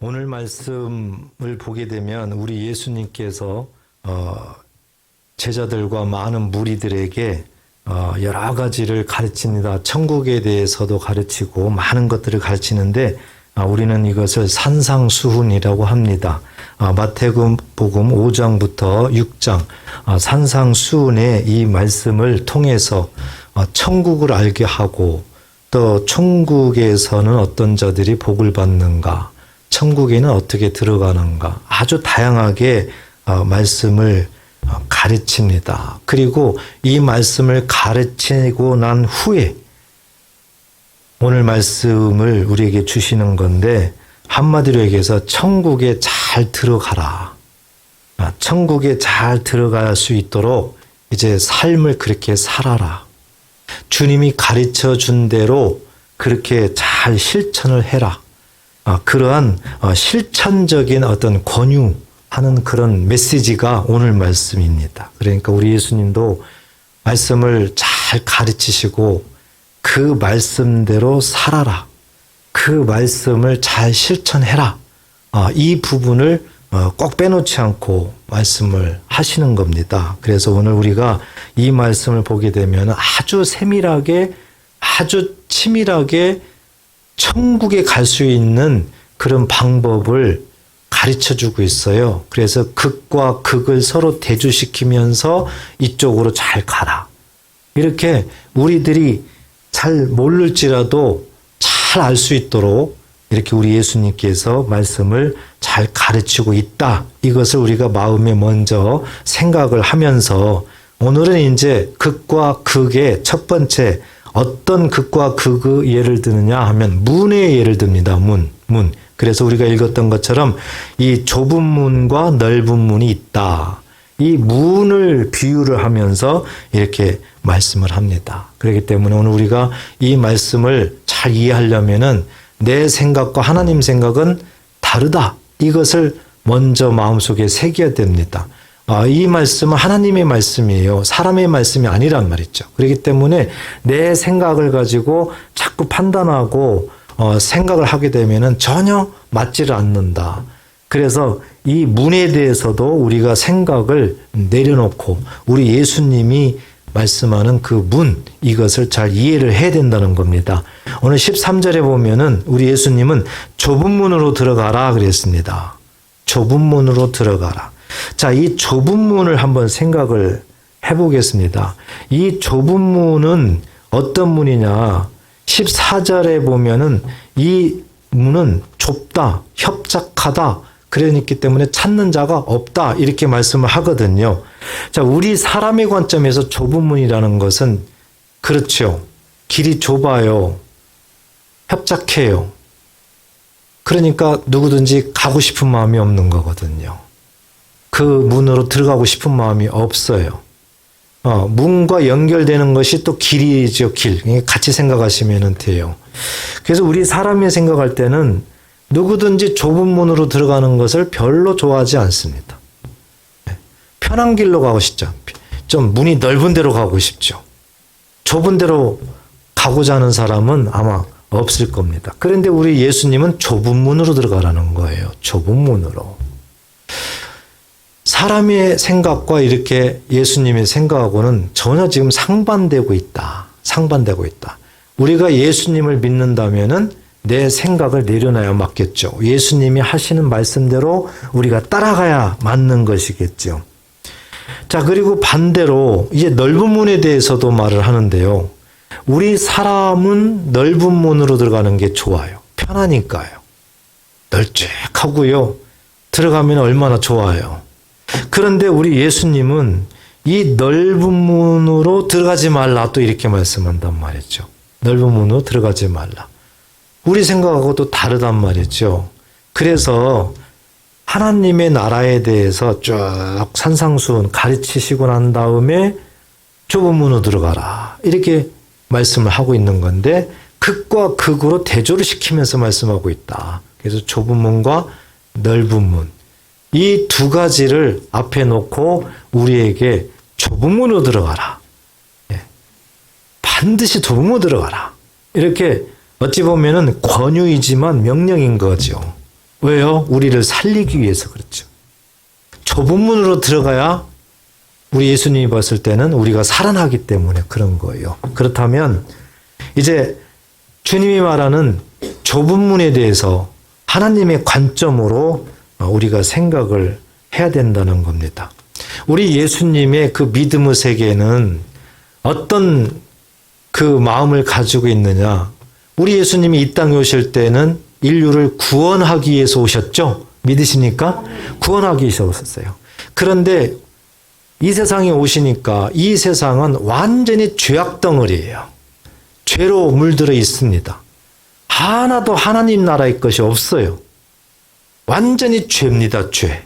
오늘 말씀을 보게 되면 우리 예수님께서 제자들과 많은 무리들에게 여러 가지를 가르칩니다. 천국에 대해서도 가르치고 많은 것들을 가르치는데 우리는 이것을 산상수훈이라고 합니다. 마태복음 5장부터 6장 산상수훈의 이 말씀을 통해서 천국을 알게 하고 또 천국에서는 어떤 자들이 복을 받는가, 천국에는 어떻게 들어가는가 아주 다양하게 말씀을 가르칩니다. 그리고 이 말씀을 가르치고 난 후에 오늘 말씀을 우리에게 주시는 건데 한마디로 얘기해서 천국에 잘 들어가라. 천국에 잘 들어갈 수 있도록 이제 삶을 그렇게 살아라. 주님이 가르쳐 준 대로 그렇게 잘 실천을 해라. 그러한 실천적인 어떤 권유하는 그런 메시지가 오늘 말씀입니다. 그러니까 우리 예수님도 말씀을 잘 가르치시고 그 말씀대로 살아라. 그 말씀을 잘 실천해라. 이 부분을 꼭 빼놓지 않고 말씀을 하시는 겁니다. 그래서 오늘 우리가 이 말씀을 보게 되면 아주 세밀하게, 아주 치밀하게 천국에 갈 수 있는 그런 방법을 가르쳐주고 있어요. 그래서 극과 극을 서로 대조시키면서 이쪽으로 잘 가라. 이렇게 우리들이 잘 모를지라도 잘 알 수 있도록 이렇게 우리 예수님께서 말씀을 잘 가르치고 있다. 이것을 우리가 마음에 먼저 생각을 하면서 오늘은 이제 극과 극의 첫 번째 어떤 극과 극의 예를 드느냐 하면 문의 예를 듭니다. 문. 그래서 우리가 읽었던 것처럼 이 좁은 문과 넓은 문이 있다. 이 문을 비유를 하면서 이렇게 말씀을 합니다. 그렇기 때문에 오늘 우리가 이 말씀을 잘 이해하려면은 내 생각과 하나님 생각은 다르다. 이것을 먼저 마음속에 새겨야 됩니다. 이 말씀은 하나님의 말씀이에요. 사람의 말씀이 아니란 말이죠. 그렇기 때문에 내 생각을 가지고 자꾸 판단하고 생각을 하게 되면은 전혀 맞지를 않는다. 그래서 이 문에 대해서도 우리가 생각을 내려놓고 우리 예수님이 말씀하는 그 문, 이것을 잘 이해를 해야 된다는 겁니다. 오늘 13절에 보면은 우리 예수님은 좁은 문으로 들어가라 그랬습니다. 좁은 문으로 들어가라. 자, 이 좁은 문을 한번 생각을 해보겠습니다. 이 좁은 문은 어떤 문이냐? 14절에 보면은 이 문은 좁다, 협착하다, 그러기 때문에 찾는 자가 없다 이렇게 말씀을 하거든요. 자, 우리 사람의 관점에서 좁은 문이라는 것은 그렇죠. 길이 좁아요. 협착해요. 그러니까 누구든지 가고 싶은 마음이 없는 거거든요. 그 문으로 들어가고 싶은 마음이 없어요. 문과 연결되는 것이 또 길이죠, 길. 같이 생각하시면 돼요. 그래서 우리 사람이 생각할 때는 누구든지 좁은 문으로 들어가는 것을 별로 좋아하지 않습니다. 편한 길로 가고 싶죠. 좀 문이 넓은 데로 가고 싶죠. 좁은 데로 가고자 하는 사람은 아마 없을 겁니다. 그런데 우리 예수님은 좁은 문으로 들어가라는 거예요. 좁은 문으로. 사람의 생각과 이렇게 예수님의 생각하고는 전혀 지금 상반되고 있다. 상반되고 있다. 우리가 예수님을 믿는다면은 내 생각을 내려놔야 맞겠죠. 예수님이 하시는 말씀대로 우리가 따라가야 맞는 것이겠죠. 자, 그리고 반대로 이제 넓은 문에 대해서도 말을 하는데요. 우리 사람은 넓은 문으로 들어가는 게 좋아요. 편하니까요. 널찍하고요. 들어가면 얼마나 좋아요. 그런데 우리 예수님은 이 넓은 문으로 들어가지 말라 또 이렇게 말씀한단 말이죠. 넓은 문으로 들어가지 말라. 우리 생각하고 또 다르단 말이죠. 그래서 하나님의 나라에 대해서 쭉 산상수훈 가르치시고 난 다음에 좁은 문으로 들어가라. 이렇게 말씀을 하고 있는 건데 극과 극으로 대조를 시키면서 말씀하고 있다. 그래서 좁은 문과 넓은 문. 이 두 가지를 앞에 놓고 우리에게 좁은 문으로 들어가라. 반드시 좁은 문으로 들어가라. 이렇게 어찌 보면은 권유이지만 명령인 거죠. 왜요? 우리를 살리기 위해서 그렇죠. 좁은 문으로 들어가야 우리 예수님이 봤을 때는 우리가 살아나기 때문에 그런 거예요. 그렇다면 이제 주님이 말하는 좁은 문에 대해서 하나님의 관점으로 우리가 생각을 해야 된다는 겁니다. 우리 예수님의 그 믿음의 세계는 어떤 그 마음을 가지고 있느냐. 우리 예수님이 이 땅에 오실 때는 인류를 구원하기 위해서 오셨죠? 믿으십니까? 구원하기 위해서 오셨어요. 그런데 이 세상에 오시니까 이 세상은 완전히 죄악 덩어리예요. 죄로 물들어 있습니다. 하나도 하나님 나라의 것이 없어요. 완전히 죄입니다. 죄.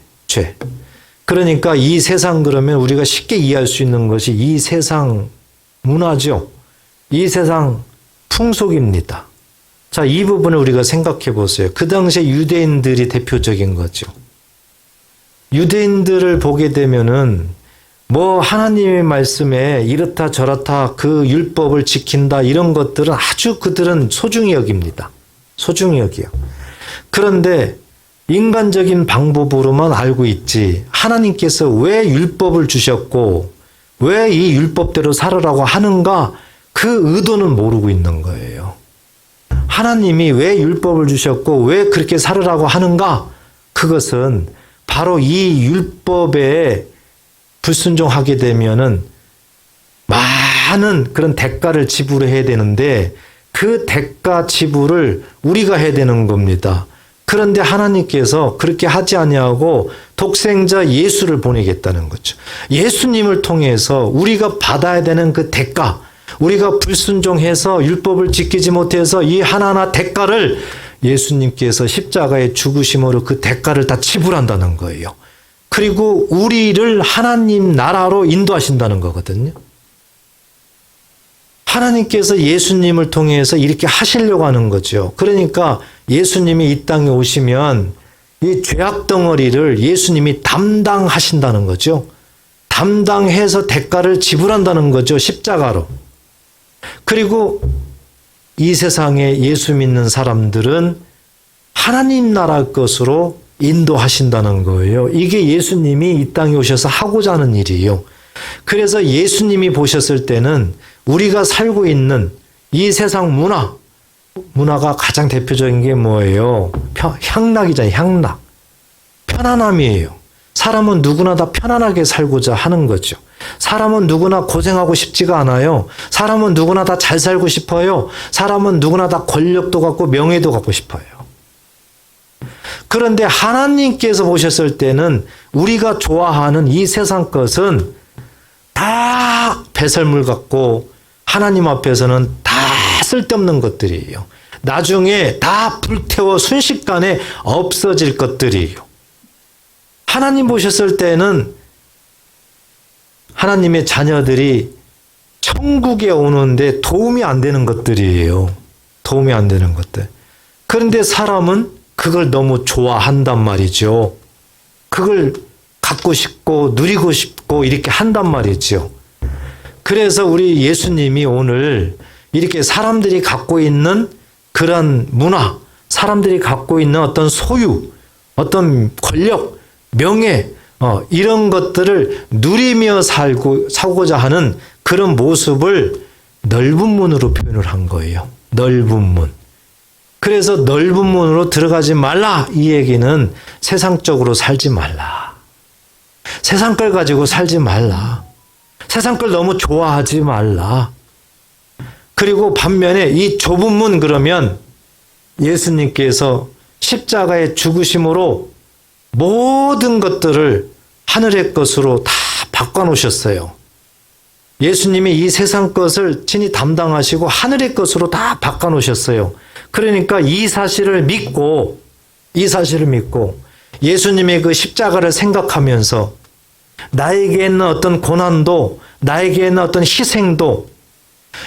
그러니까 이 세상 그러면 우리가 쉽게 이해할 수 있는 것이 이 세상 문화죠. 이 세상 풍속입니다. 자, 이 부분을 우리가 생각해 보세요. 그 당시에 유대인들이 대표적인 거죠. 유대인들을 보게 되면은 뭐 하나님의 말씀에 이렇다 저렇다 그 율법을 지킨다 이런 것들은 아주 그들은 소중히 여깁니다. 소중히 여기요. 그런데 인간적인 방법으로만 알고 있지 하나님께서 왜 율법을 주셨고 왜 이 율법대로 살으라고 하는가 그 의도는 모르고 있는 거예요. 하나님이 왜 율법을 주셨고 왜 그렇게 살으라고 하는가 그것은 바로 이 율법에 불순종하게 되면은 많은 그런 대가를 지불해야 되는데 그 대가 지불을 우리가 해야 되는 겁니다. 그런데 하나님께서 그렇게 하지 아니하고 독생자 예수를 보내겠다는 거죠. 예수님을 통해서 우리가 받아야 되는 그 대가, 우리가 불순종해서 율법을 지키지 못해서 이 하나하나 대가를 예수님께서 십자가의 죽으심으로 그 대가를 다 지불한다는 거예요. 그리고 우리를 하나님 나라로 인도하신다는 거거든요. 하나님께서 예수님을 통해서 이렇게 하시려고 하는 거죠. 그러니까 예수님이 이 땅에 오시면 이 죄악 덩어리를 예수님이 담당하신다는 거죠. 담당해서 대가를 지불한다는 거죠. 십자가로. 그리고 이 세상에 예수 믿는 사람들은 하나님 나라 것으로 인도하신다는 거예요. 이게 예수님이 이 땅에 오셔서 하고자 하는 일이에요. 그래서 예수님이 보셨을 때는 우리가 살고 있는 이 세상 문화가 가장 대표적인 게 뭐예요? 향락이잖아요. 향락. 편안함이에요. 사람은 누구나 다 편안하게 살고자 하는 거죠. 사람은 누구나 고생하고 싶지가 않아요. 사람은 누구나 다 잘 살고 싶어요. 사람은 누구나 다 권력도 갖고 명예도 갖고 싶어요. 그런데 하나님께서 보셨을 때는 우리가 좋아하는 이 세상 것은 다 배설물 같고 하나님 앞에서는 다 쓸데없는 것들이에요. 나중에 다 불태워 순식간에 없어질 것들이에요. 하나님 보셨을 때는 하나님의 자녀들이 천국에 오는데 도움이 안 되는 것들이에요. 도움이 안 되는 것들. 그런데 사람은 그걸 너무 좋아한단 말이죠. 그걸 갖고 싶고 누리고 싶고 이렇게 한단 말이죠. 그래서 우리 예수님이 오늘 이렇게 사람들이 갖고 있는 그런 문화, 사람들이 갖고 있는 어떤 소유, 어떤 권력, 명예, 이런 것들을 누리며 살고자 하는 그런 모습을 넓은 문으로 표현을 한 거예요. 넓은 문. 그래서 넓은 문으로 들어가지 말라. 이 얘기는 세상적으로 살지 말라. 세상 걸 가지고 살지 말라. 세상 걸 너무 좋아하지 말라. 그리고 반면에 이 좁은 문 그러면 예수님께서 십자가의 죽으심으로 모든 것들을 하늘의 것으로 다 바꿔놓으셨어요. 예수님이 이 세상 것을 친히 담당하시고 하늘의 것으로 다 바꿔놓으셨어요. 그러니까 이 사실을 믿고 예수님의 그 십자가를 생각하면서 나에게 있는 어떤 고난도 나에게 있는 어떤 희생도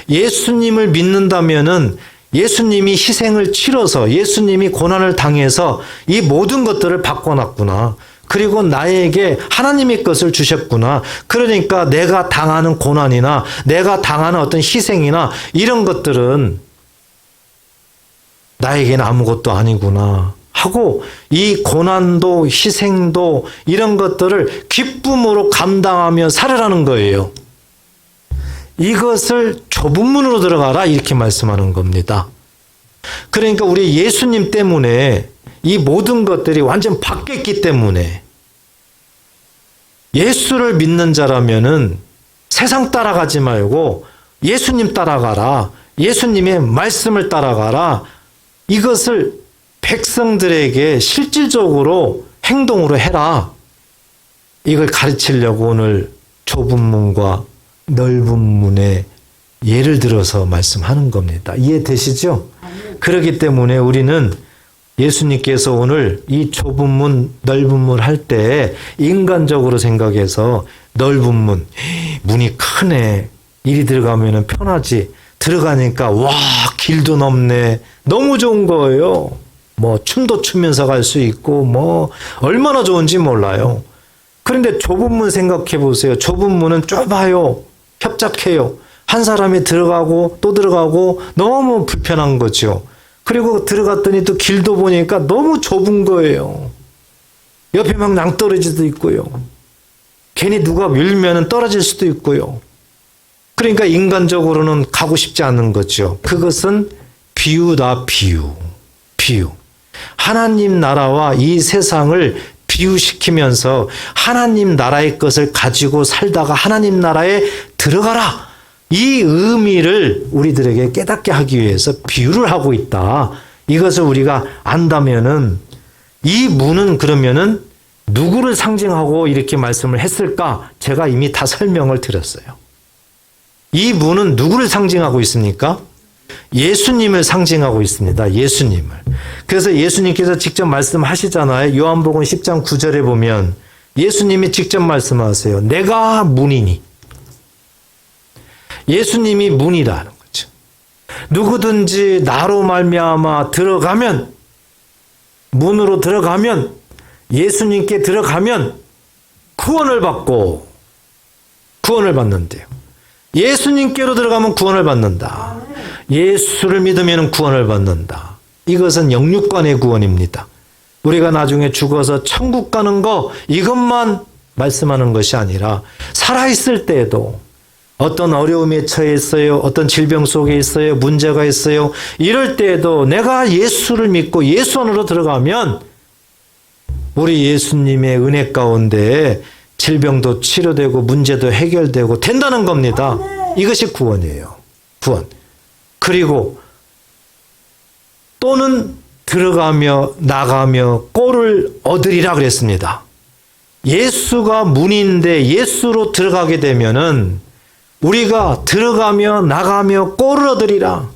예수님을 믿는다면은 예수님이 희생을 치러서 예수님이 고난을 당해서 이 모든 것들을 바꿔놨구나. 그리고 나에게 하나님의 것을 주셨구나. 그러니까 내가 당하는 고난이나 내가 당하는 어떤 희생이나 이런 것들은 나에게는 아무것도 아니구나 하고 이 고난도 희생도 이런 것들을 기쁨으로 감당하며 살으라는 거예요. 이것을 좁은 문으로 들어가라 이렇게 말씀하는 겁니다. 그러니까 우리 예수님 때문에 이 모든 것들이 완전 바뀌었기 때문에 예수를 믿는 자라면은 세상 따라가지 말고 예수님 따라가라. 예수님의 말씀을 따라가라. 이것을 백성들에게 실질적으로 행동으로 해라. 이걸 가르치려고 오늘 좁은 문과 넓은 문에 예를 들어서 말씀하는 겁니다. 이해되시죠? 그렇기 때문에 우리는 예수님께서 오늘 이 좁은 문, 넓은 문 할 때 인간적으로 생각해서 넓은 문, 문이 크네. 이리 들어가면 편하지. 들어가니까 와, 길도 넓네. 너무 좋은 거예요. 뭐 춤도 추면서 갈 수 있고 뭐 얼마나 좋은지 몰라요. 그런데 좁은 문 생각해 보세요. 좁은 문은 좁아요. 협착해요. 한 사람이 들어가고 또 들어가고 너무 불편한 거죠. 그리고 들어갔더니 또 길도 보니까 너무 좁은 거예요. 옆에 막 낭떠러지도 있고요. 괜히 누가 밀면은 떨어질 수도 있고요. 그러니까 인간적으로는 가고 싶지 않은 거죠. 그것은 비유다, 비유. 비유. 하나님 나라와 이 세상을 비유시키면서 하나님 나라의 것을 가지고 살다가 하나님 나라에 들어가라. 이 의미를 우리들에게 깨닫게 하기 위해서 비유를 하고 있다. 이것을 우리가 안다면은 이 문은 그러면은 누구를 상징하고 이렇게 말씀을 했을까? 제가 이미 다 설명을 드렸어요. 이 문은 누구를 상징하고 있습니까? 예수님을 상징하고 있습니다. 예수님을. 그래서 예수님께서 직접 말씀하시잖아요. 요한복음 10장 9절에 보면 예수님이 직접 말씀하세요. 내가 문이니. 예수님이 문이라는 거죠. 누구든지 나로 말미암아 들어가면, 문으로 들어가면, 예수님께 들어가면 구원을 받고 구원을 받는데요. 예수님께로 들어가면 구원을 받는다. 예수를 믿으면 구원을 받는다. 이것은 영육간의 구원입니다. 우리가 나중에 죽어서 천국 가는 거 이것만 말씀하는 것이 아니라 살아있을 때에도 어떤 어려움에 처해 있어요. 어떤 질병 속에 있어요. 문제가 있어요. 이럴 때에도 내가 예수를 믿고 예수 안으로 들어가면 우리 예수님의 은혜 가운데 질병도 치료되고 문제도 해결되고 된다는 겁니다. 이것이 구원이에요. 구원. 그리고 또는 들어가며 나가며 꼴을 얻으리라 그랬습니다. 예수가 문인데 예수로 들어가게 되면은 우리가 들어가며 나가며 꼴을 얻으리라.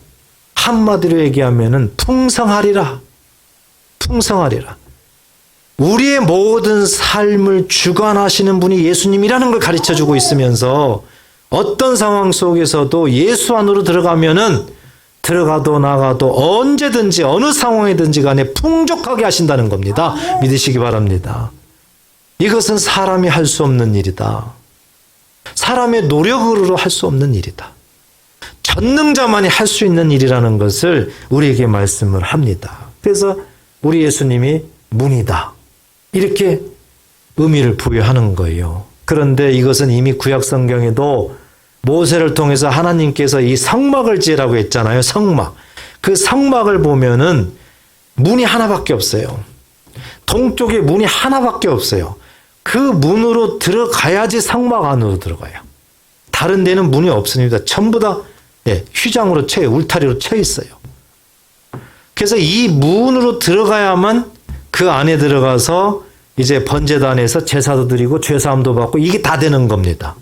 한마디로 얘기하면은 풍성하리라. 풍성하리라. 우리의 모든 삶을 주관하시는 분이 예수님이라는 걸 가르쳐주고 있으면서 어떤 상황 속에서도 예수 안으로 들어가면은 들어가도 나가도 언제든지 어느 상황이든지 간에 풍족하게 하신다는 겁니다. 믿으시기 바랍니다. 이것은 사람이 할 수 없는 일이다. 사람의 노력으로 할 수 없는 일이다. 전능자만이 할 수 있는 일이라는 것을 우리에게 말씀을 합니다. 그래서 우리 예수님이 문이다. 이렇게 의미를 부여하는 거예요. 그런데 이것은 이미 구약 성경에도 모세를 통해서 하나님께서 이 성막을 지으라고 했잖아요. 성막. 그 성막을 보면은 문이 하나밖에 없어요. 동쪽에 문이 하나밖에 없어요. 그 문으로 들어가야지 성막 안으로 들어가요. 다른 데는 문이 없습니다. 전부 다 휘장으로 쳐요. 울타리로 쳐 있어요. 그래서 이 문으로 들어가야만 그 안에 들어가서 이제 번제단에서 제사도 드리고 죄사함도 받고 이게 다 되는 겁니다.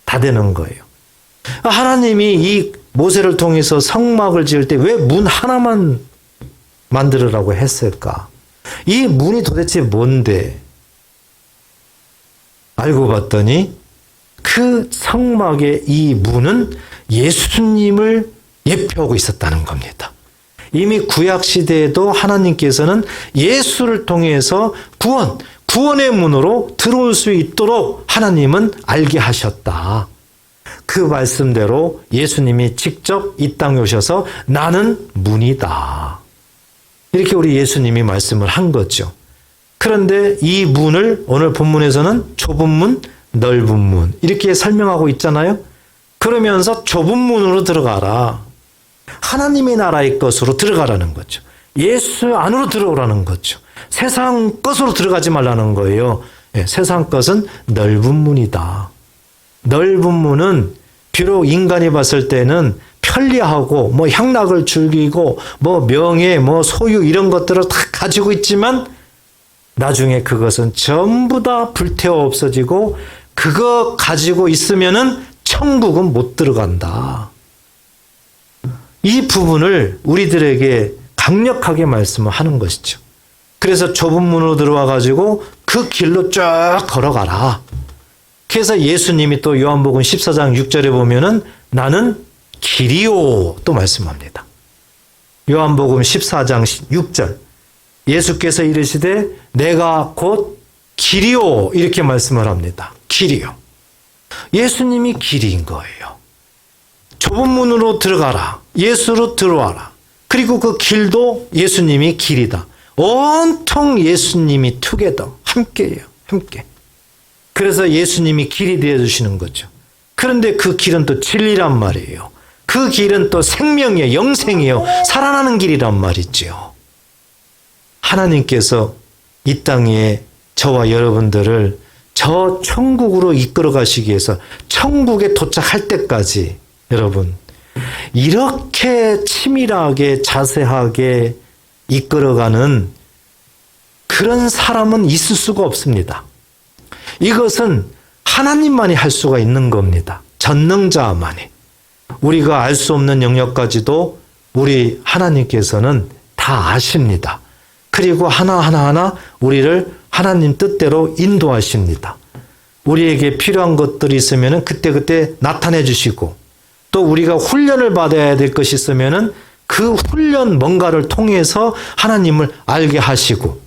다 되는 거예요. 하나님이 이 모세를 통해서 성막을 지을 때 왜 문 하나만 만들으라고 했을까? 이 문이 도대체 뭔데? 알고 봤더니 그 성막의 이 문은 예수님을 예표하고 있었다는 겁니다. 이미 구약 시대에도 하나님께서는 예수를 통해서 구원의 문으로 들어올 수 있도록 하나님은 알게 하셨다. 그 말씀대로 예수님이 직접 이 땅에 오셔서 나는 문이다. 이렇게 우리 예수님이 말씀을 한 거죠. 그런데 이 문을 오늘 본문에서는 좁은 문, 넓은 문 이렇게 설명하고 있잖아요. 그러면서 좁은 문으로 들어가라. 하나님의 나라의 것으로 들어가라는 거죠. 예수 안으로 들어오라는 거죠. 세상 것으로 들어가지 말라는 거예요. 세상 것은 넓은 문이다. 넓은 문은 비록 인간이 봤을 때는 편리하고 뭐 향락을 즐기고 뭐 명예, 뭐 소유 이런 것들을 다 가지고 있지만 나중에 그것은 전부 다 불태워 없어지고 그거 가지고 있으면은 천국은 못 들어간다. 이 부분을 우리들에게 강력하게 말씀을 하는 것이죠. 그래서 좁은 문으로 들어와 가지고 그 길로 쫙 걸어가라. 그래서 예수님이 또 요한복음 14장 6절에 보면은 나는 길이요 또 말씀합니다. 요한복음 14장 6절 예수께서 이르시되 내가 곧 길이요 이렇게 말씀을 합니다. 길이요. 예수님이 길인 거예요. 좁은 문으로 들어가라. 예수로 들어와라. 그리고 그 길도 예수님이 길이다. 온통 예수님이 투게더 함께예요. 함께. 그래서 예수님이 길이 되어주시는 거죠. 그런데 그 길은 또 진리란 말이에요. 그 길은 또 생명이에요. 영생이에요. 살아나는 길이란 말이죠. 하나님께서 이 땅에 저와 여러분들을 저 천국으로 이끌어 가시기 위해서 천국에 도착할 때까지 여러분 이렇게 치밀하게 자세하게 이끌어가는 그런 사람은 있을 수가 없습니다. 이것은 하나님만이 할 수가 있는 겁니다. 전능자만이. 우리가 알 수 없는 영역까지도 우리 하나님께서는 다 아십니다. 그리고 하나하나 우리를 하나님 뜻대로 인도하십니다. 우리에게 필요한 것들이 있으면 그때그때 나타내 주시고 또 우리가 훈련을 받아야 될 것이 있으면 그 훈련 뭔가를 통해서 하나님을 알게 하시고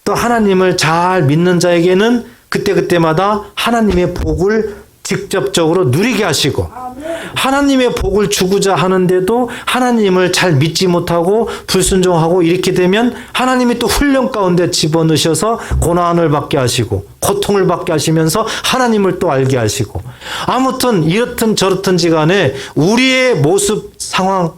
또 하나님을 잘 믿는 자에게는 그때그때마다 하나님의 복을 직접적으로 누리게 하시고 하나님의 복을 주고자 하는데도 하나님을 잘 믿지 못하고 불순종하고 이렇게 되면 하나님이 또 훈련 가운데 집어넣으셔서 고난을 받게 하시고 고통을 받게 하시면서 하나님을 또 알게 하시고 아무튼 이렇든 저렇든지 간에 우리의 모습, 상황,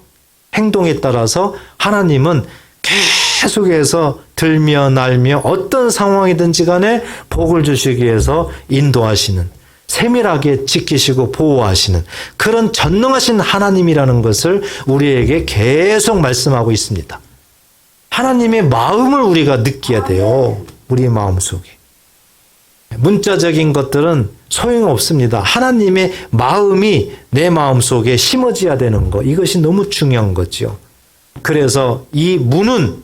행동에 따라서 하나님은 계속해서 들며 날며 어떤 상황이든지 간에 복을 주시기 위해서 인도하시는 세밀하게 지키시고 보호하시는 그런 전능하신 하나님이라는 것을 우리에게 계속 말씀하고 있습니다. 하나님의 마음을 우리가 느껴야 돼요. 우리의 마음속에. 문자적인 것들은 소용없습니다. 하나님의 마음이 내 마음속에 심어져야 되는 것. 이것이 너무 중요한 거죠. 그래서 이 문은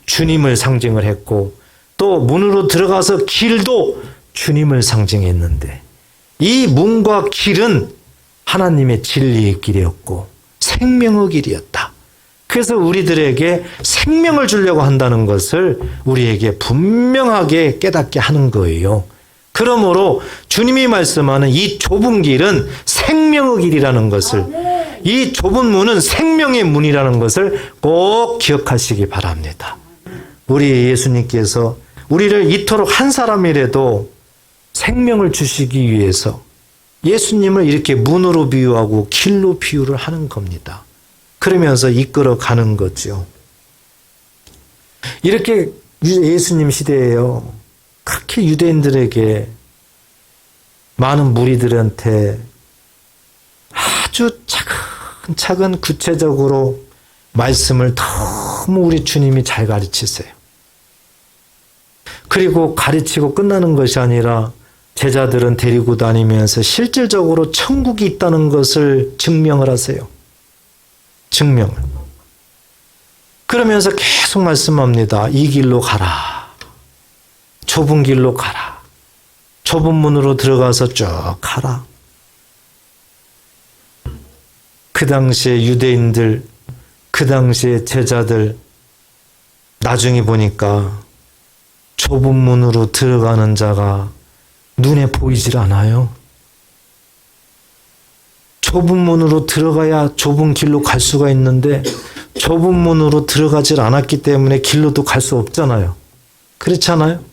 주님을 상징을 했고 또 문으로 들어가서 길도 주님을 상징했는데 이 문과 길은 하나님의 진리의 길이었고 생명의 길이었다. 그래서 우리들에게 생명을 주려고 한다는 것을 우리에게 분명하게 깨닫게 하는 거예요. 그러므로 주님이 말씀하는 이 좁은 길은 생명의 길이라는 것을 이 좁은 문은 생명의 문이라는 것을 꼭 기억하시기 바랍니다. 우리 예수님께서 우리를 이토록 한 사람이라도 생명을 주시기 위해서 예수님을 이렇게 문으로 비유하고 길로 비유를 하는 겁니다. 그러면서 이끌어 가는 거죠. 이렇게 예수님 시대에요. 그렇게 유대인들에게 많은 무리들한테 아주 차근차근 구체적으로 말씀을 너무 우리 주님이 잘 가르치세요. 그리고 가르치고 끝나는 것이 아니라 제자들은 데리고 다니면서 실질적으로 천국이 있다는 것을 증명을 하세요. 증명을. 그러면서 계속 말씀합니다. 이 길로 가라. 좁은 길로 가라. 좁은 문으로 들어가서 쭉 가라. 그 당시에 유대인들, 그 당시에 제자들, 나중에 보니까 좁은 문으로 들어가는 자가 눈에 보이질 않아요. 좁은 문으로 들어가야 좁은 길로 갈 수가 있는데 좁은 문으로 들어가질 않았기 때문에 길로도 갈 수 없잖아요. 그렇지 않아요?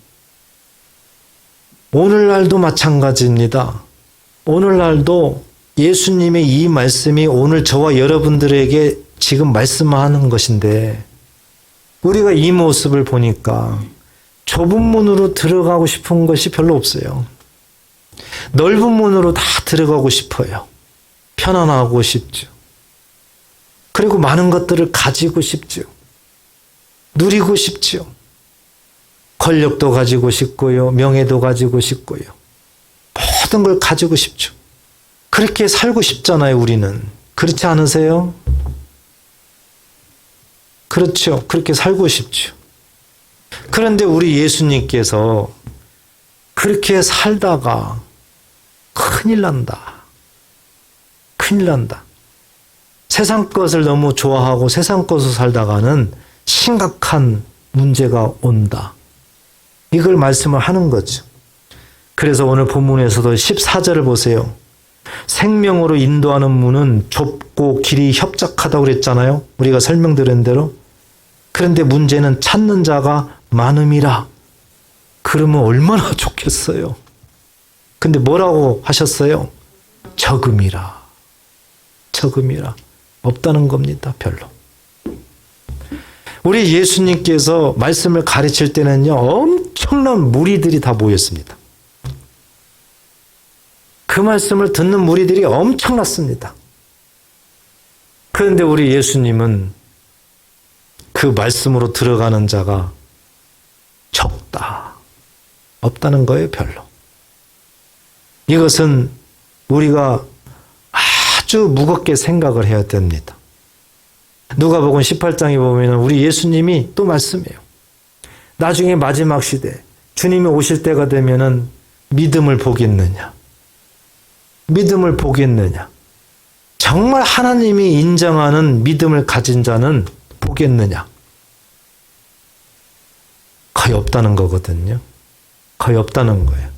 오늘날도 마찬가지입니다. 오늘날도 예수님의 이 말씀이 오늘 저와 여러분들에게 지금 말씀하는 것인데 우리가 이 모습을 보니까 좁은 문으로 들어가고 싶은 것이 별로 없어요. 넓은 문으로 다 들어가고 싶어요. 편안하고 싶죠. 그리고 많은 것들을 가지고 싶죠. 누리고 싶죠. 권력도 가지고 싶고요. 명예도 가지고 싶고요. 모든 걸 가지고 싶죠. 그렇게 살고 싶잖아요, 우리는. 그렇지 않으세요? 그렇죠. 그렇게 살고 싶죠. 그런데 우리 예수님께서 그렇게 살다가 큰일 난다. 큰일 난다. 세상 것을 너무 좋아하고 세상 것을 살다가는 심각한 문제가 온다. 이걸 말씀을 하는 거죠. 그래서 오늘 본문에서도 14절을 보세요. 생명으로 인도하는 문은 좁고 길이 협착하다고 그랬잖아요. 우리가 설명드린 대로. 그런데 문제는 찾는 자가 많음이라. 그러면 얼마나 좋겠어요. 근데 뭐라고 하셨어요? 적음이라. 적음이라. 없다는 겁니다. 별로. 우리 예수님께서 말씀을 가르칠 때는요. 엄청난 무리들이 다 모였습니다. 그 말씀을 듣는 무리들이 엄청났습니다. 그런데 우리 예수님은 그 말씀으로 들어가는 자가 적다. 없다는 거예요, 별로. 이것은 우리가 아주 무겁게 생각을 해야 됩니다. 누가복음 18장에 보면 우리 예수님이 또 말씀해요. 나중에 마지막 시대, 주님이 오실 때가 되면은 믿음을 보겠느냐? 믿음을 보겠느냐? 정말 하나님이 인정하는 믿음을 가진 자는 보겠느냐? 거의 없다는 거거든요. 거의 없다는 거예요.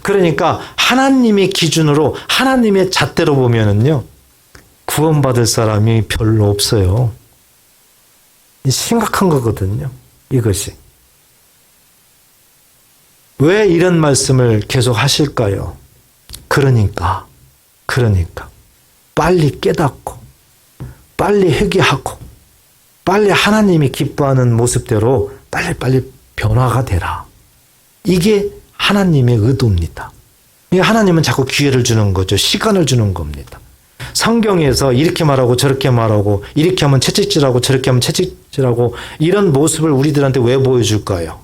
그러니까 하나님의 기준으로 하나님의 잣대로 보면은요. 구원받을 사람이 별로 없어요. 심각한 거거든요. 이것이. 왜 이런 말씀을 계속 하실까요? 그러니까 빨리 깨닫고 빨리 회개하고 빨리 하나님이 기뻐하는 모습대로 빨리 변화가 되라. 이게 하나님의 의도입니다. 하나님은 자꾸 기회를 주는 거죠. 시간을 주는 겁니다. 성경에서 이렇게 말하고 저렇게 말하고 이렇게 하면 채찍질하고 저렇게 하면 채찍질하고 이런 모습을 우리들한테 왜 보여줄까요?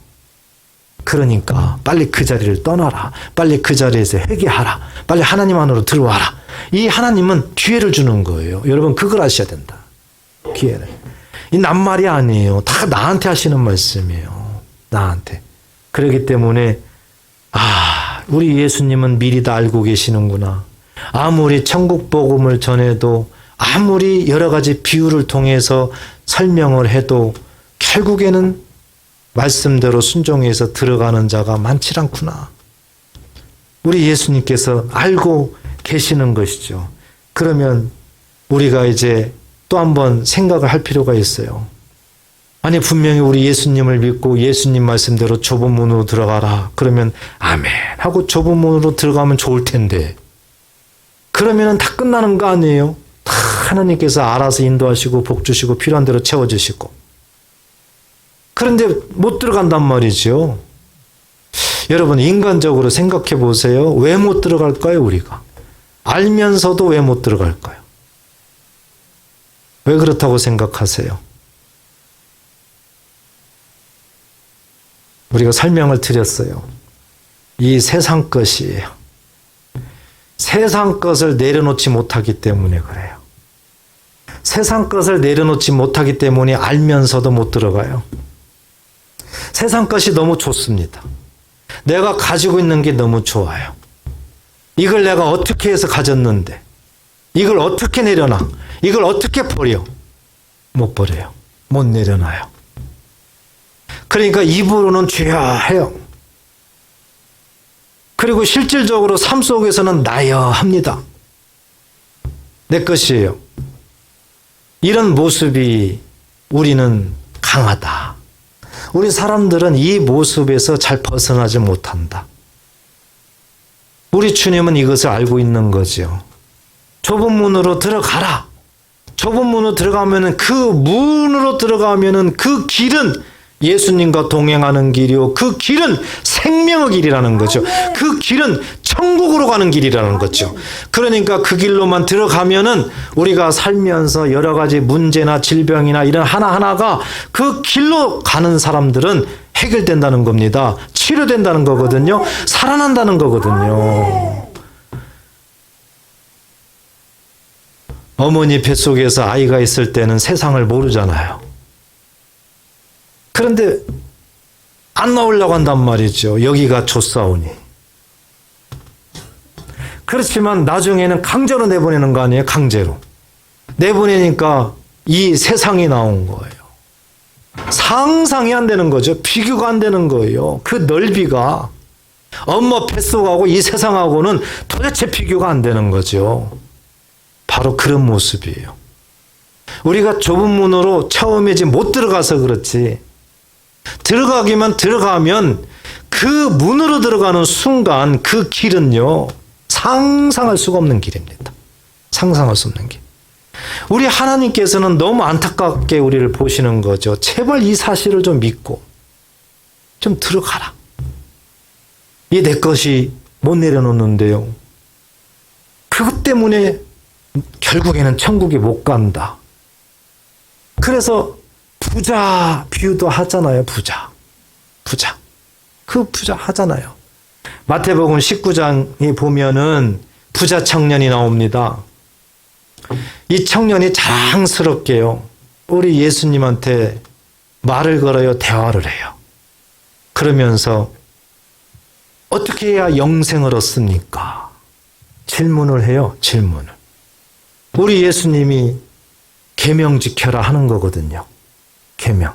그러니까 빨리 그 자리를 떠나라. 빨리 그 자리에서 회개하라. 빨리 하나님 안으로 들어와라. 이 하나님은 기회를 주는 거예요. 여러분 그걸 아셔야 된다. 기회를. 이 낱말이 아니에요. 다 나한테 하시는 말씀이에요. 나한테. 그렇기 때문에 우리 예수님은 미리 다 알고 계시는구나. 아무리 천국 복음을 전해도 아무리 여러 가지 비유를 통해서 설명을 해도 결국에는 말씀대로 순종해서 들어가는 자가 많지 않구나. 우리 예수님께서 알고 계시는 것이죠. 그러면 우리가 이제 또 한번 생각을 할 필요가 있어요. 아니 분명히 우리 예수님을 믿고 예수님 말씀대로 좁은 문으로 들어가라. 그러면 아멘 하고 좁은 문으로 들어가면 좋을 텐데 그러면 다 끝나는 거 아니에요? 다 하나님께서 알아서 인도하시고 복 주시고 필요한 대로 채워주시고 그런데 못 들어간단 말이죠. 여러분 인간적으로 생각해 보세요. 왜 못 들어갈까요? 우리가 알면서도 왜 못 들어갈까요? 왜 그렇다고 생각하세요? 우리가 설명을 드렸어요. 이 세상 것이에요. 세상 것을 내려놓지 못하기 때문에 그래요. 세상 것을 내려놓지 못하기 때문에 알면서도 못 들어가요. 세상 것이 너무 좋습니다. 내가 가지고 있는 게 너무 좋아요. 이걸 내가 어떻게 해서 가졌는데 이걸 어떻게 내려놔? 이걸 어떻게 버려? 못 버려요. 못 내려놔요. 그러니까 입으로는 주여 해요. 그리고 실질적으로 삶 속에서는 나여 합니다. 내 것이에요. 이런 모습이 우리는 강하다. 우리 사람들은 이 모습에서 잘 벗어나지 못한다. 우리 주님은 이것을 알고 있는 거죠. 좁은 문으로 들어가라. 좁은 문으로 들어가면은 그 문으로 들어가면은 그 길은 예수님과 동행하는 길이요. 그 길은 생명의 길이라는 거죠. 그 길은 천국으로 가는 길이라는 거죠. 그러니까 그 길로만 들어가면은 우리가 살면서 여러 가지 문제나 질병이나 이런 하나하나가 그 길로 가는 사람들은 해결된다는 겁니다. 치료된다는 거거든요. 살아난다는 거거든요. 어머니 뱃속에서 아이가 있을 때는 세상을 모르잖아요. 그런데 안 나오려고 한단 말이죠. 여기가 좋사오니. 그렇지만 나중에는 강제로 내보내는 거 아니에요? 강제로. 내보내니까 이 세상이 나온 거예요. 상상이 안 되는 거죠. 비교가 안 되는 거예요. 그 넓이가 엄마 뱃속하고 이 세상하고는 도대체 비교가 안 되는 거죠. 바로 그런 모습이에요. 우리가 좁은 문으로 처음에 못 들어가서 그렇지, 들어가기만 들어가면 그 문으로 들어가는 순간 그 길은요, 상상할 수가 없는 길입니다. 상상할 수 없는 길. 우리 하나님께서는 너무 안타깝게 우리를 보시는 거죠. 제발 이 사실을 좀 믿고 좀 들어가라. 이 내 것이 못 내려놓는데요. 그것 때문에 결국에는 천국에 못 간다. 그래서 부자 비유도 하잖아요. 부자. 그 부자 하잖아요. 마태복음 19장에 보면은 부자 청년이 나옵니다. 이 청년이 자랑스럽게요, 우리 예수님한테 말을 걸어요. 대화를 해요. 그러면서 어떻게 해야 영생을 얻습니까? 질문을 해요. 질문을. 우리 예수님이 계명 지켜라 하는 거거든요. 계명.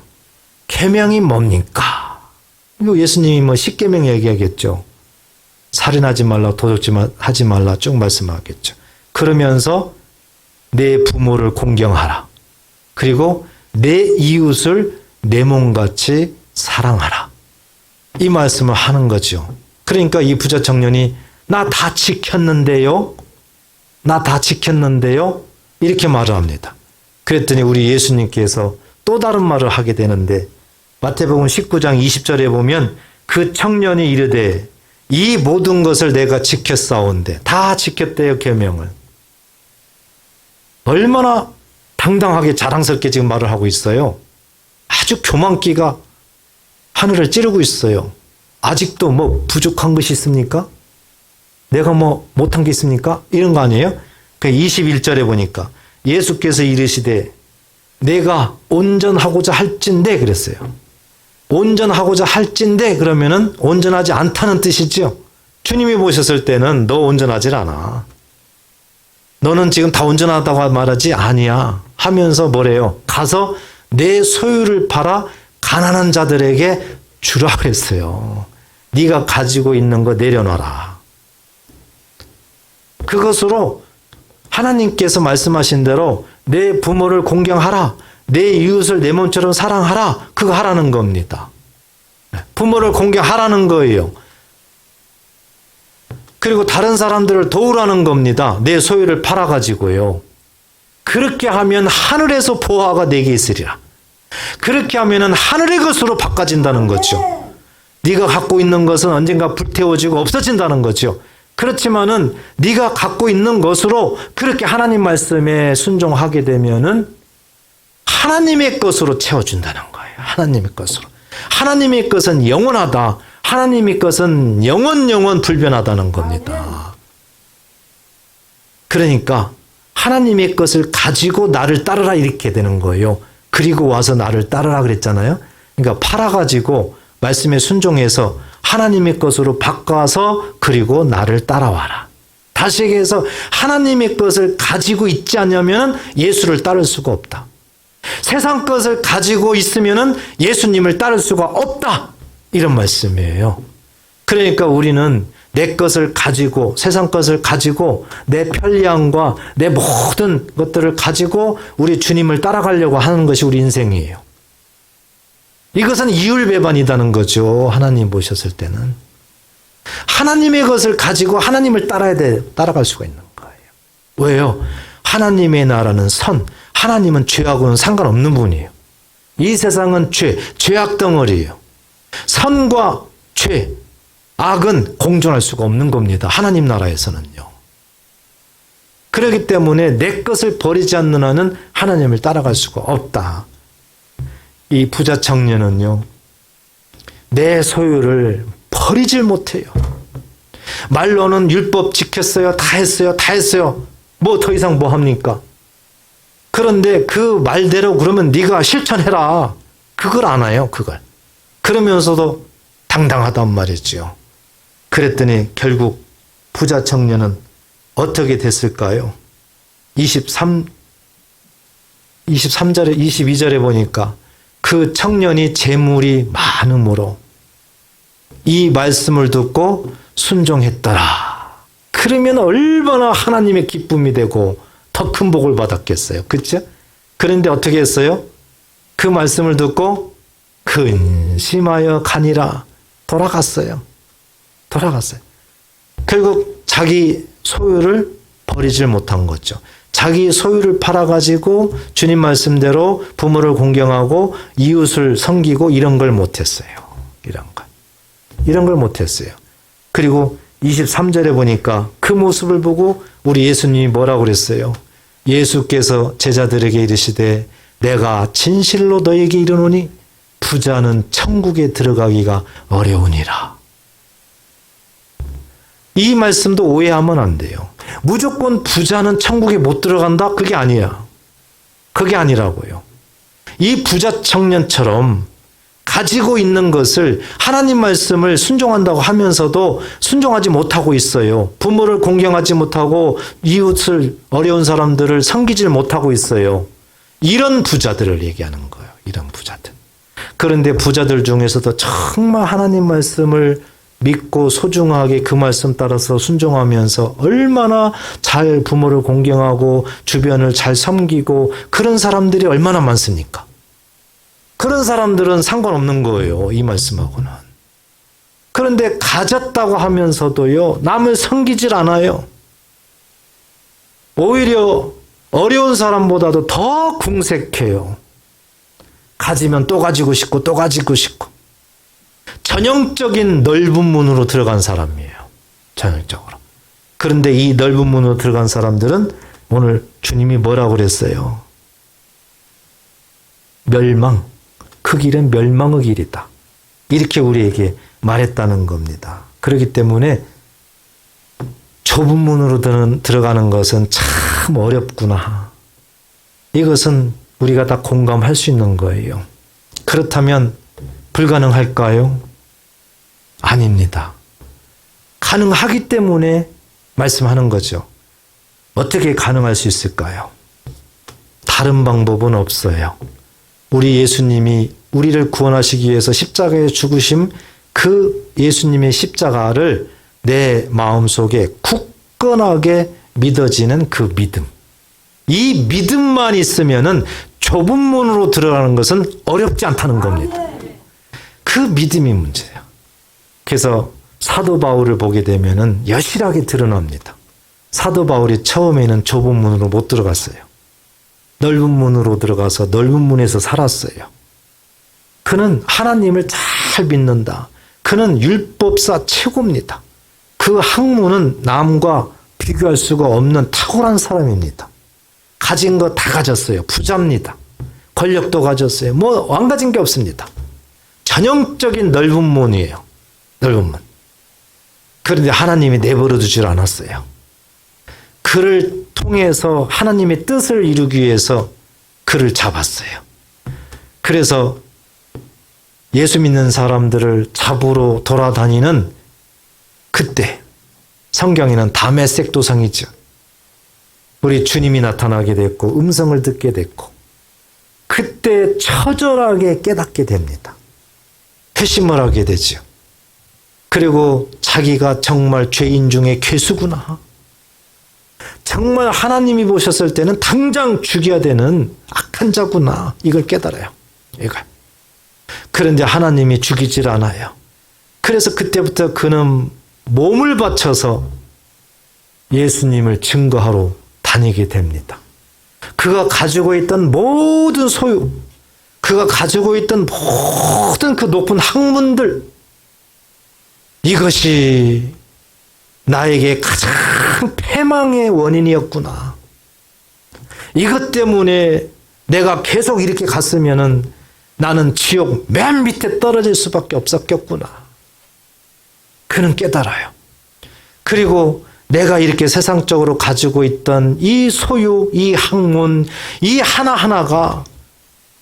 계명이 뭡니까? 이거 예수님이 10계명 얘기하겠죠. 살인하지 말라, 도둑질하지 말라 쭉 말씀하겠죠. 그러면서 내 부모를 공경하라. 그리고 내 이웃을 내 몸같이 사랑하라. 이 말씀을 하는 거죠. 그러니까 이 부자 청년이 나 다 지켰는데요. 이렇게 말을 합니다. 그랬더니 우리 예수님께서 또 다른 말을 하게 되는데, 마태복음 19장 20절에 보면 그 청년이 이르되 이 모든 것을 내가 지켰사온데, 다 지켰대요. 계명을. 얼마나 당당하게 자랑스럽게 지금 말을 하고 있어요. 아주 교만기가 하늘을 찌르고 있어요. 아직도 부족한 것이 있습니까? 내가 못한 게 있습니까? 이런 거 아니에요? 그 21절에 보니까 예수께서 이르시되 내가 온전하고자 할진대 그랬어요. 온전하고자 할진대 그러면은 온전하지 않다는 뜻이죠. 주님이 보셨을 때는 너 온전하질 않아. 너는 지금 다 온전하다고 말하지 아니야 하면서 뭐래요? 가서 내 소유를 팔아 가난한 자들에게 주라 그랬어요. 네가 가지고 있는 거 내려놔라. 그것으로 하나님께서 말씀하신 대로 내 부모를 공경하라. 내 이웃을 내 몸처럼 사랑하라. 그거 하라는 겁니다. 부모를 공경하라는 거예요. 그리고 다른 사람들을 도우라는 겁니다. 내 소유를 팔아가지고요. 그렇게 하면 하늘에서 보화가 내게 있으리라. 그렇게 하면 하늘의 것으로 바꿔진다는 거죠. 네가 갖고 있는 것은 언젠가 불태워지고 없어진다는 거죠. 그렇지만은 네가 갖고 있는 것으로 그렇게 하나님 말씀에 순종하게 되면은 하나님의 것으로 채워준다는 거예요. 하나님의 것으로. 하나님의 것은 영원하다. 하나님의 것은 영원 불변하다는 겁니다. 그러니까 하나님의 것을 가지고 나를 따르라 이렇게 되는 거예요. 그리고 와서 나를 따르라 그랬잖아요. 그러니까 팔아가지고 말씀에 순종해서 하나님의 것으로 바꿔서 그리고 나를 따라와라. 다시 얘기해서 하나님의 것을 가지고 있지 않으면 예수를 따를 수가 없다. 세상 것을 가지고 있으면 예수님을 따를 수가 없다. 이런 말씀이에요. 그러니까 우리는 내 것을 가지고, 세상 것을 가지고, 내 편리함과 내 모든 것들을 가지고 우리 주님을 따라가려고 하는 것이 우리 인생이에요. 이것은 이율배반이라는 거죠. 하나님 보셨을 때는. 하나님의 것을 가지고 하나님을 따라갈 수가 있는 거예요. 왜요? 하나님의 나라는 선, 하나님은 죄하고는 상관없는 분이에요. 이 세상은 죄악 덩어리예요. 선과 죄, 악은 공존할 수가 없는 겁니다. 하나님 나라에서는요. 그렇기 때문에 내 것을 버리지 않는 한은 하나님을 따라갈 수가 없다. 이 부자 청년은요, 내 소유를 버리질 못해요. 말로는 율법 지켰어요. 다 했어요. 뭐 더 이상 뭐 합니까? 그런데 그 말대로 그러면 네가 실천해라. 그걸 안 해요. 그걸. 그러면서도 당당하단 말이죠. 그랬더니 결국 부자 청년은 어떻게 됐을까요? 22절에 보니까 그 청년이 재물이 많음으로 이 말씀을 듣고 순종했더라. 그러면 얼마나 하나님의 기쁨이 되고 더 큰 복을 받았겠어요. 그렇죠? 그런데 어떻게 했어요? 그 말씀을 듣고 근심하여 가니라. 돌아갔어요. 결국 자기 소유를 버리질 못한 거죠. 자기 소유를 팔아가지고 주님 말씀대로 부모를 공경하고 이웃을 섬기고 이런 걸 못했어요. 이런 걸 못했어요. 그리고 23절에 보니까 그 모습을 보고 우리 예수님이 뭐라고 그랬어요? 예수께서 제자들에게 이르시되 내가 진실로 너에게 이르노니 부자는 천국에 들어가기가 어려우니라. 이 말씀도 오해하면 안 돼요. 무조건 부자는 천국에 못 들어간다? 그게 아니야. 그게 아니라고요. 이 부자 청년처럼 가지고 있는 것을 하나님 말씀을 순종한다고 하면서도 순종하지 못하고 있어요. 부모를 공경하지 못하고 이웃을, 어려운 사람들을 섬기질 못하고 있어요. 이런 부자들을 얘기하는 거예요. 이런 부자들. 그런데 부자들 중에서도 정말 하나님 말씀을 믿고 소중하게 그 말씀 따라서 순종하면서 얼마나 잘 부모를 공경하고 주변을 잘 섬기고 그런 사람들이 얼마나 많습니까? 그런 사람들은 상관없는 거예요. 이 말씀하고는. 그런데 가졌다고 하면서도요, 남을 섬기질 않아요. 오히려 어려운 사람보다도 더 궁색해요. 가지면 또 가지고 싶고 또 가지고 싶고. 전형적인 넓은 문으로 들어간 사람이에요. 전형적으로. 그런데 이 넓은 문으로 들어간 사람들은 오늘 주님이 뭐라고 그랬어요? 멸망. 그 길은 멸망의 길이다. 이렇게 우리에게 말했다는 겁니다. 그렇기 때문에 좁은 문으로 들어가는 것은 참 어렵구나. 이것은 우리가 다 공감할 수 있는 거예요. 그렇다면 불가능할까요? 아닙니다. 가능하기 때문에 말씀하는 거죠. 어떻게 가능할 수 있을까요? 다른 방법은 없어요. 우리 예수님이 우리를 구원하시기 위해서 십자가에 죽으심, 그 예수님의 십자가를 내 마음속에 굳건하게 믿어지는 그 믿음. 이 믿음만 있으면은 좁은 문으로 들어가는 것은 어렵지 않다는 겁니다. 그 믿음이 문제예요. 그래서 사도 바울을 보게 되면은 여실하게 드러납니다. 사도 바울이 처음에는 좁은 문으로 못 들어갔어요. 넓은 문으로 들어가서 넓은 문에서 살았어요. 그는 하나님을 잘 믿는다. 그는 율법사 최고입니다. 그 학문은 남과 비교할 수가 없는 탁월한 사람입니다. 가진 거 다 가졌어요. 부자입니다. 권력도 가졌어요. 뭐 안 가진 게 없습니다. 전형적인 넓은 문이에요. 넓은 문. 그런데 하나님이 내버려 두질 않았어요. 그를 통해서 하나님의 뜻을 이루기 위해서 그를 잡았어요. 그래서 예수 믿는 사람들을 잡으러 돌아다니는 그때 성경에는 다메섹 도상이죠. 우리 주님이 나타나게 됐고 음성을 듣게 됐고 그때 처절하게 깨닫게 됩니다. 회심을 하게 되죠. 그리고 자기가 정말 죄인 중에 괴수구나. 정말 하나님이 보셨을 때는 당장 죽여야 되는 악한 자구나. 이걸 깨달아요. 이걸. 그런데 하나님이 죽이질 않아요. 그래서 그때부터 그는 몸을 바쳐서 예수님을 증거하러 다니게 됩니다. 그가 가지고 있던 모든 소유, 그가 가지고 있던 모든 그 높은 학문들, 이것이 나에게 가장 패망의 원인이었구나. 이것 때문에 내가 계속 이렇게 갔으면은 나는 지옥 맨 밑에 떨어질 수밖에 없었겠구나. 그는 깨달아요. 그리고 내가 이렇게 세상적으로 가지고 있던 이 소유, 이 학문, 이 하나하나가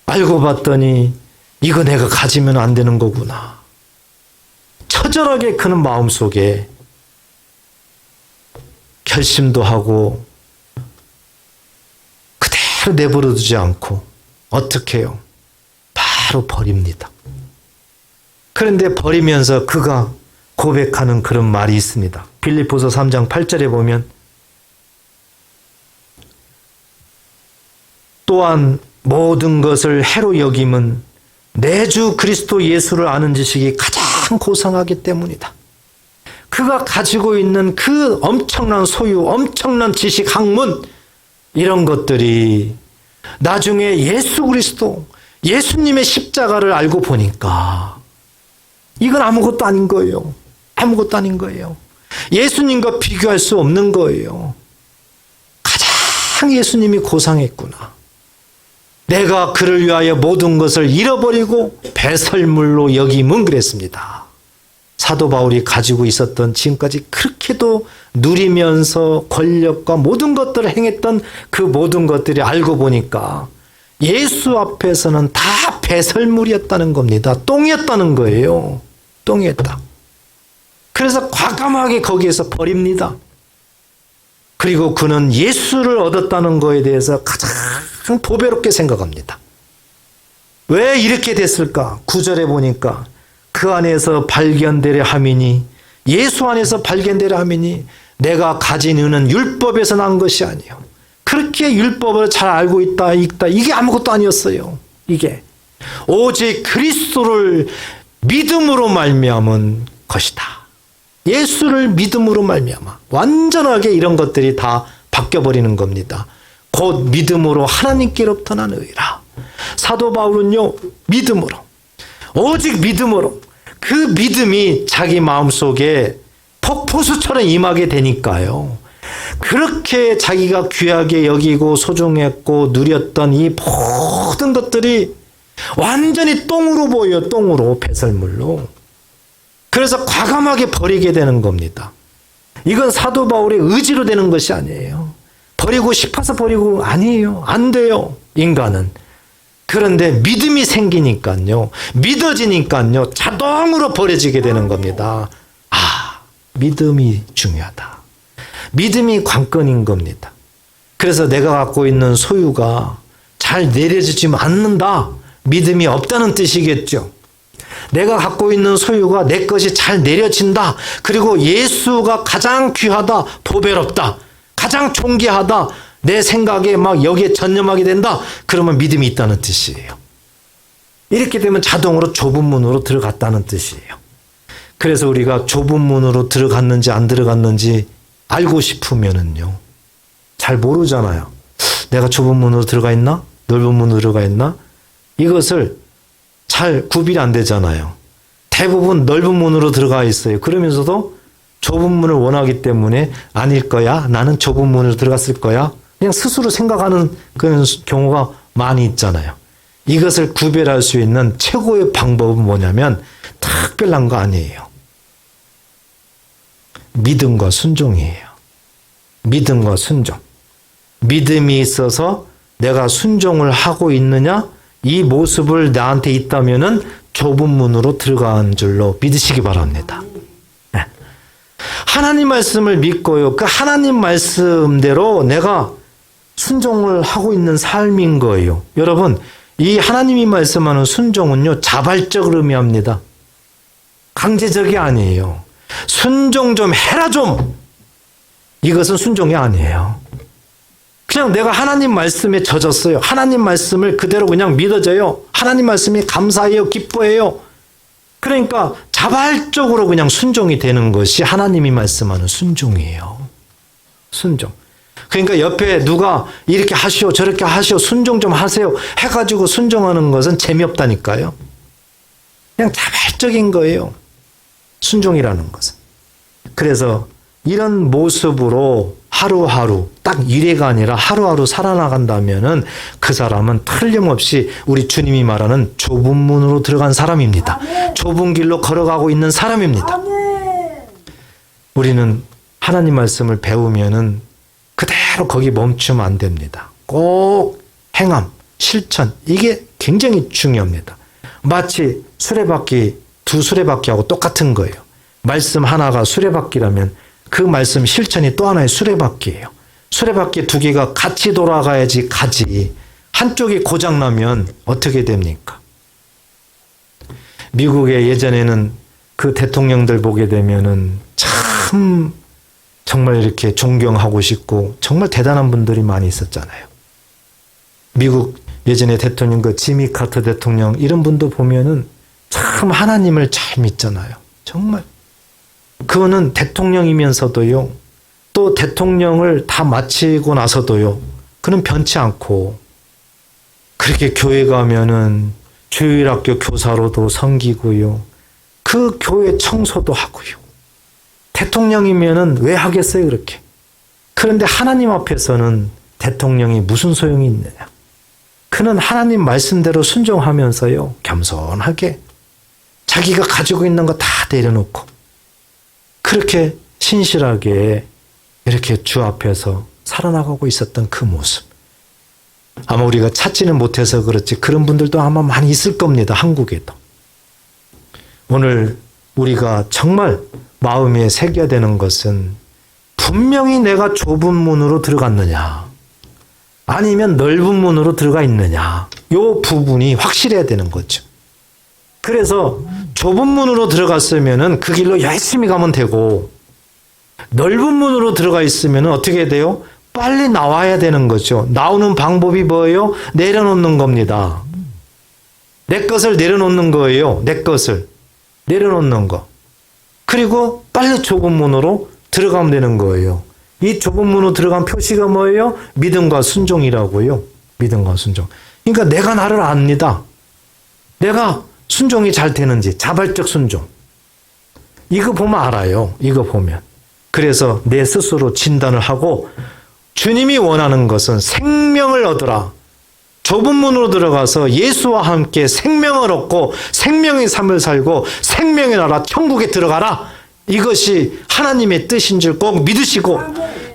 알고 봤더니 이거 내가 가지면 안 되는 거구나. 처절하게 그는 마음속에 결심도 하고 그대로 내버려 두지 않고 어떻게 해요? 바로 버립니다. 그런데 버리면서 그가 고백하는 그런 말이 있습니다. 빌립보서 3장 8절에 보면 또한 모든 것을 해로 여김은 내 주 그리스도 예수를 아는 지식이 가장 고상하기 때문이다. 그가 가지고 있는 그 엄청난 소유, 엄청난 지식, 학문, 이런 것들이 나중에 예수 그리스도, 예수님의 십자가를 알고 보니까 이건 아무것도 아닌 거예요. 아무것도 아닌 거예요. 예수님과 비교할 수 없는 거예요. 가장 예수님이 고상했구나. 내가 그를 위하여 모든 것을 잃어버리고 배설물로 여김은 그랬습니다. 사도 바울이 가지고 있었던 지금까지 그렇게도 누리면서 권력과 모든 것들을 행했던 그 모든 것들이 알고 보니까 예수 앞에서는 다 배설물이었다는 겁니다. 똥이었다는 거예요. 똥이었다. 그래서 과감하게 거기에서 버립니다. 그리고 그는 예수를 얻었다는 것에 대해서 가장 보배롭게 생각합니다. 왜 이렇게 됐을까? 9절에 보니까 그 안에서 발견되려 함이니, 예수 안에서 발견되려 함이니 내가 가진 은은 율법에서 난 것이 아니요. 그렇게 율법을 잘 알고 있다, 읽다, 이게 아무것도 아니었어요. 이게 오직 그리스도를 믿음으로 말미암은 것이다. 예수를 믿음으로 말미암아 완전하게 이런 것들이 다 바뀌어버리는 겁니다. 곧 믿음으로 하나님께로부터 난 의라. 사도 바울은요, 믿음으로, 오직 믿음으로, 그 믿음이 자기 마음속에 폭포수처럼 임하게 되니까요. 그렇게 자기가 귀하게 여기고 소중했고 누렸던 이 모든 것들이 완전히 똥으로 보여요. 똥으로, 배설물로. 그래서 과감하게 버리게 되는 겁니다. 이건 사도 바울의 의지로 되는 것이 아니에요. 버리고 싶어서 버리고 아니에요. 안 돼요. 인간은. 그런데 믿음이 생기니까요. 믿어지니까요. 자동으로 버려지게 되는 겁니다. 아, 믿음이 중요하다. 믿음이 관건인 겁니다. 그래서 내가 갖고 있는 소유가 잘 내려지지 않는다. 믿음이 없다는 뜻이겠죠. 내가 갖고 있는 소유가 내 것이 잘 내려진다. 그리고 예수가 가장 귀하다, 보배롭다, 가장 존귀하다, 내 생각에 막 여기에 전념하게 된다. 그러면 믿음이 있다는 뜻이에요. 이렇게 되면 자동으로 좁은 문으로 들어갔다는 뜻이에요. 그래서 우리가 좁은 문으로 들어갔는지 안 들어갔는지 알고 싶으면은요, 잘 모르잖아요. 내가 좁은 문으로 들어가 있나? 넓은 문으로 들어가 있나? 이것을 잘 구별이 안 되잖아요. 대부분 넓은 문으로 들어가 있어요. 그러면서도 좁은 문을 원하기 때문에 아닐 거야. 나는 좁은 문으로 들어갔을 거야. 그냥 스스로 생각하는 그런 경우가 많이 있잖아요. 이것을 구별할 수 있는 최고의 방법은 뭐냐면 특별한 거 아니에요. 믿음과 순종이에요. 믿음과 순종. 믿음이 있어서 내가 순종을 하고 있느냐? 이 모습을 나한테 있다면은 좁은 문으로 들어간 줄로 믿으시기 바랍니다. 네. 하나님 말씀을 믿고요. 그 하나님 말씀대로 내가 순종을 하고 있는 삶인 거예요. 여러분, 이 하나님이 말씀하는 순종은요, 자발적으로 의미합니다. 강제적이 아니에요. 순종 좀 해라 좀. 이것은 순종이 아니에요. 그냥 내가 하나님 말씀에 젖었어요. 하나님 말씀을 그대로 그냥 믿어져요. 하나님 말씀이 감사해요. 기뻐해요. 그러니까 자발적으로 그냥 순종이 되는 것이 하나님이 말씀하는 순종이에요. 순종. 그러니까 옆에 누가 이렇게 하시오 저렇게 하시오 순종 좀 하세요 해가지고 순종하는 것은 재미없다니까요. 그냥 자발적인 거예요. 순종이라는 것은. 그래서 이런 모습으로 하루하루 딱 일회가 아니라 하루하루 살아나간다면은 그 사람은 틀림없이 우리 주님이 말하는 좁은 문으로 들어간 사람입니다. 아멘. 좁은 길로 걸어가고 있는 사람입니다. 아멘. 우리는 하나님 말씀을 배우면은 그대로 거기 멈추면 안 됩니다. 꼭 행함, 실천 이게 굉장히 중요합니다. 마치 수레바퀴 두 수레바퀴하고 똑같은 거예요. 말씀 하나가 수레바퀴라면 그 말씀 실천이 또 하나의 수레바퀴예요. 수레바퀴 두 개가 같이 돌아가야지 가지. 한쪽이 고장나면 어떻게 됩니까? 미국에 예전에는 그 대통령들 보게 되면은 참 정말 이렇게 존경하고 싶고 정말 대단한 분들이 많이 있었잖아요. 미국 예전에 대통령 그 지미 카터 대통령 이런 분도 보면은 참 하나님을 잘 믿잖아요. 정말. 그거는 대통령이면서도요. 또 대통령을 다 마치고 나서도요. 그는 변치 않고 그렇게 교회 가면은 주일학교 교사로도 섬기고요. 그 교회 청소도 하고요. 대통령이면은 왜 하겠어요, 그렇게? 그런데 하나님 앞에서는 대통령이 무슨 소용이 있느냐? 그는 하나님 말씀대로 순종하면서요. 겸손하게 자기가 가지고 있는 거 다 내려놓고 그렇게 신실하게 이렇게 주 앞에서 살아나가고 있었던 그 모습. 아마 우리가 찾지는 못해서 그렇지 그런 분들도 아마 많이 있을 겁니다. 한국에도. 오늘 우리가 정말 마음에 새겨야 되는 것은 분명히 내가 좁은 문으로 들어갔느냐 아니면 넓은 문으로 들어가 있느냐 이 부분이 확실해야 되는 거죠. 그래서 좁은 문으로 들어갔으면 그 길로 열심히 가면 되고 넓은 문으로 들어가 있으면 어떻게 돼요? 빨리 나와야 되는 거죠. 나오는 방법이 뭐예요? 내려놓는 겁니다. 내 것을 내려놓는 거예요. 내 것을 내려놓는 거. 그리고 빨리 좁은 문으로 들어가면 되는 거예요. 이 좁은 문으로 들어간 표시가 뭐예요? 믿음과 순종이라고요. 믿음과 순종. 그러니까 내가 나를 압니다. 내가 순종이 잘 되는지 자발적 순종. 이거 보면 알아요. 이거 보면. 그래서 내 스스로 진단을 하고 주님이 원하는 것은 생명을 얻으라. 좁은 문으로 들어가서 예수와 함께 생명을 얻고 생명의 삶을 살고 생명의 나라 천국에 들어가라. 이것이 하나님의 뜻인 줄 꼭 믿으시고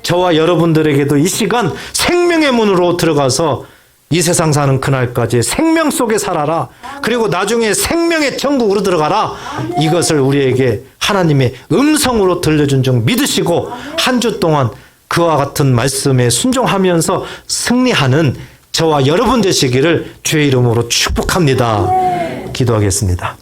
저와 여러분들에게도 이 시간 생명의 문으로 들어가서 이 세상 사는 그날까지 생명 속에 살아라. 그리고 나중에 생명의 천국으로 들어가라. 이것을 우리에게 하나님의 음성으로 들려준 줄 믿으시고 한 주 동안 그와 같은 말씀에 순종하면서 승리하는 저와 여러분 되시기를 주의 이름으로 축복합니다. 기도하겠습니다.